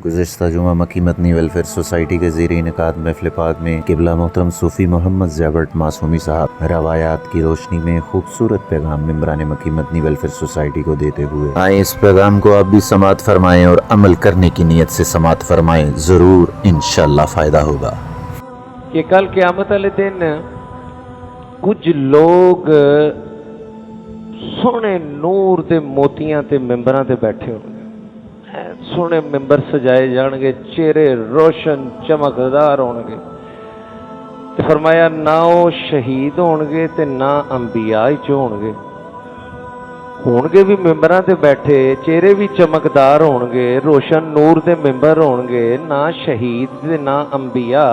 गुज़िश्ता जुमा मक्की Madani welfare society के ज़ेर इनेकाद महफ़िल पाक में क़िबला मोहतरम सूफ़ी मोहम्मद ज़ैबर्ट मासूमी साहब रवायात की रोशनी में खूबसूरत पैगाम मेंबरान मक्की मदनी वेलफेयर सोसाइटी को देते हुए आए इस पैगाम को आप भी समात फरमाएँ और अमल करने की नीयत से समात फरमाएँ, ज़रूर इंशाअल्लाह फ़ायदा होगा। कि कल क़यामत वाले दिन कुछ लोग सोने नूर दे मोतियां ते मेंबरां ते बैठे होंगे, सोने मेंबर सजाए जाएंगे, चेहरे रोशन चमकदार होंगे। ते फरमाया ना वो शहीद होंगे ते ना अंबिया होंगे भी मेंबरां ते बैठे, चेहरे भी चमकदार होंगे, रोशन नूर दे मेंबर होंगे, ना शहीद ते ना अंबिया।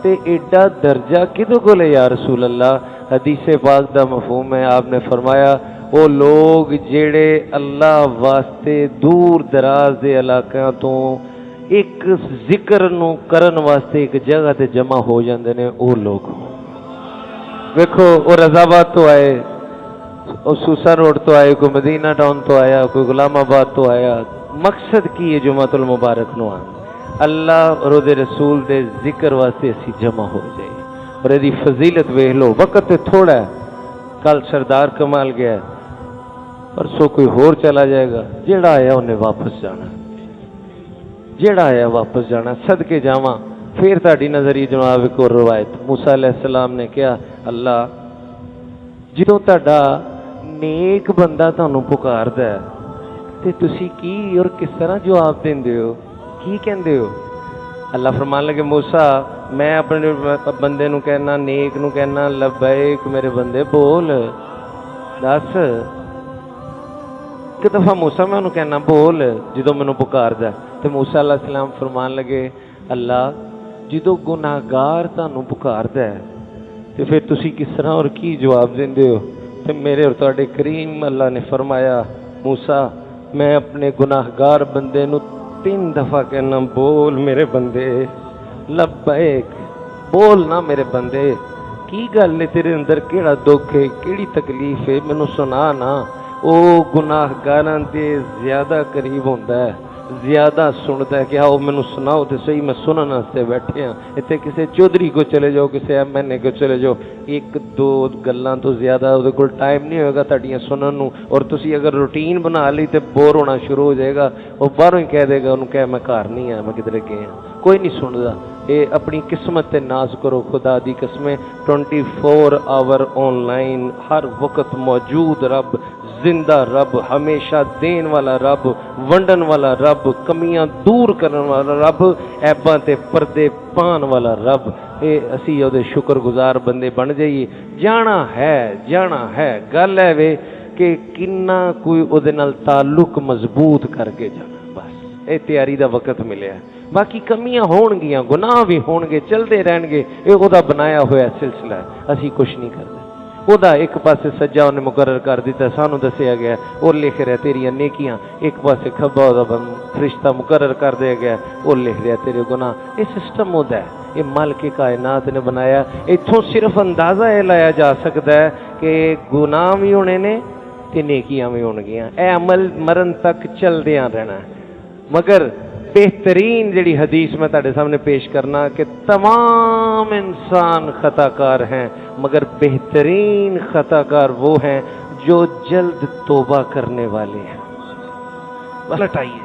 ते एडा दर्जा किदे कोल है या रसूल अल्लाह? हदीस पाक दा मफहूम है, आपने फरमाया वो लोग जेड़े अल्लाह वास्ते दूर दराज के इलाकों तो एक जिक्र नूं करन वास्ते एक जगह ते जमा हो जाते हैं। वो लोग देखो, वो रजाबाद तो आए, वो सूसा रोड तो आए, कोई मदीना टाउन तो आया, कोई गुलामाबाद तो आया। मकसद की है जुमातुल मुबारक नूं आना, अल्लाह और उहदे रसूल दे जिक्र वास्ते असी जमा हो जाए। और यदि फजीलत वेख लो, वक्त थोड़ा है, कल सरदार कमाल गया, परसों कोई होर चला जाएगा, जेड़ा आया उन्हें वापस जाना, जेड़ा आया वापस जाना। सदके जावा फिर ताड़ी नजरी जनाब एक और रवायत, मूसा अलैहिस्सलाम ने कहा अल्लाह जो ताड़ा नेक बंदा तुहानू पुकारदा है ते तुसी की और किस तरह जवाब देंदे हो, की कहंदे हो? अल्लाह फरमान लगे मूसा मैं अपने बंदे नू कहना, नेक नू कहना लब्बैक मेरे बंदे बोल दस। एक दफा मूसा मैं उन्होंने कहना बोल जो मैनू पुकारदा, तो मूसा अलैहिस्सलाम फरमान लगे अल्लाह जो गुनाहगार तुहानू पुकारदा है तो फिर तुसी किस तरह और की जवाब देंदे हो? तो मेरे और तुहाडे करीम अल्लाह ने फरमाया मूसा मैं अपने गुनाहगार बंदे नू 3 दफा कहना बोल मेरे बंदे लब्बैक, बोल ना मेरे बंदे, की गल है तेरे अंदर, केड़ा दुख है, केड़ी तकलीफ है, मैनू सुना ना। वो गुनाहगारां दे ज्यादा करीब होंदा है, ज्यादा सुनता है कि आओ मैनू सुनाओ तो सही, मैं सुनने वास्ते बैठे हाँ। इतने किसी चौधरी को चले जाओ, किसी MNA को चले जाओ, एक दो गल्लां तो ज्यादा उहदे कोल टाइम नहीं होगा तुहाडियां सुनन नूं। और तुसी अगर रूटीन बना ली तो बोर होना शुरू हो जाएगा, वो बाहरों ही कह देगा, उन्होंने कह मैं घर नहीं आया, मैं किधरे गया, कोई नहीं सुनता। ये अपनी किस्मत ते नाज करो, खुदा दी कसमें 24 आवर ऑनलाइन हर वक्त मौजूद रब, जिंदा रब, हमेशा देन वाला रब, वंडन वाला रब, कमियां दूर करने वाला रब, ऐबां ते पर्दे पान वाला रब। ये असी उहदे शुक्रगुजार बंदे बन जाइए। जाना है गल है वे कि किन्ना कोई उहदे नाल ताल्लुक मजबूत करके जाना, बस ये तैयारी दा वक्त मिले। बाकी कमियां होणगियां, गुनाह भी होणगे, चलते रहणगे, ये उहदा बनाया होया सिलसिला है, असी कुछ नहीं करते। उहदा एक पासे सज्जा उन्हें मुकर्रर कर दिता, सानू दसिया गया वो लिख रहा तेरियां नेकियां, एक पासे खब्बा उहदा फरिश्ता मुकर्रर कर दिया गया वो लिख रहा तेरे गुनाह। ये सिस्टम होता है, ये मालिक कायनात ने बनाया। इत्थों सिर्फ अंदाजा यह लाया जा सकता है कि गुनाह भी होने ने ते नेकियां भी होणगियां, यह अमल मरण तक चलदियां रहना है। मगर बेहतरीन जी हदीस मैं तुहाडे सामने पेश करना कि तमाम इंसान खताकार हैं, मगर बेहतरीन खताकार वो हैं जो जल्द तौबा करने वाले हैं। पलट आइए,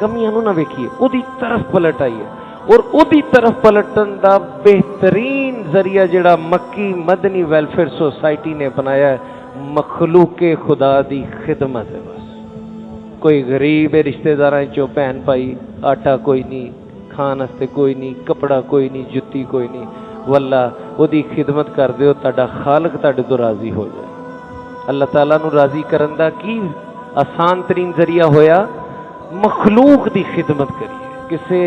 कमियां नूं ना वेखिए, उहदी तरफ पलट आइए। और उहदी तरफ पलटन दा बेहतरीन जरिया जिहड़ा मक्की मदनी वेलफेयर सोसाइटी ने बनाया है, मखलूके खुदा दी खिदमत है। बस कोई गरीब है रिश्तेदारां चो भैन भाई, आटा कोई नहीं, खान वास्ते कोई नहीं, कपड़ा कोई नहीं, जुत्ती कोई नहीं, वल्ला उहदी खिदमत कर दिओ, तुहाडा खालक तुहाडे तो राजी हो जाए। अल्लाह ताला नूं राजी करन दा की आसान तरीन जरिया होया, मखलूक दी खिदमत करिए, किसे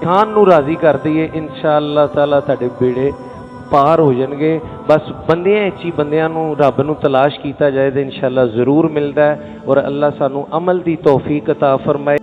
खान नूं राजी कर दईए, इंशाअल्लाह ताला तुहाडे बेड़े पार हो जाएंगे। बस बंदियां ही बंदियां नूं रब नूं तलाश किया जाए तो इंशाअल्लाह जरूर मिलता है। और अल्लाह सानू अमल दी तौफीक अता फरमाए।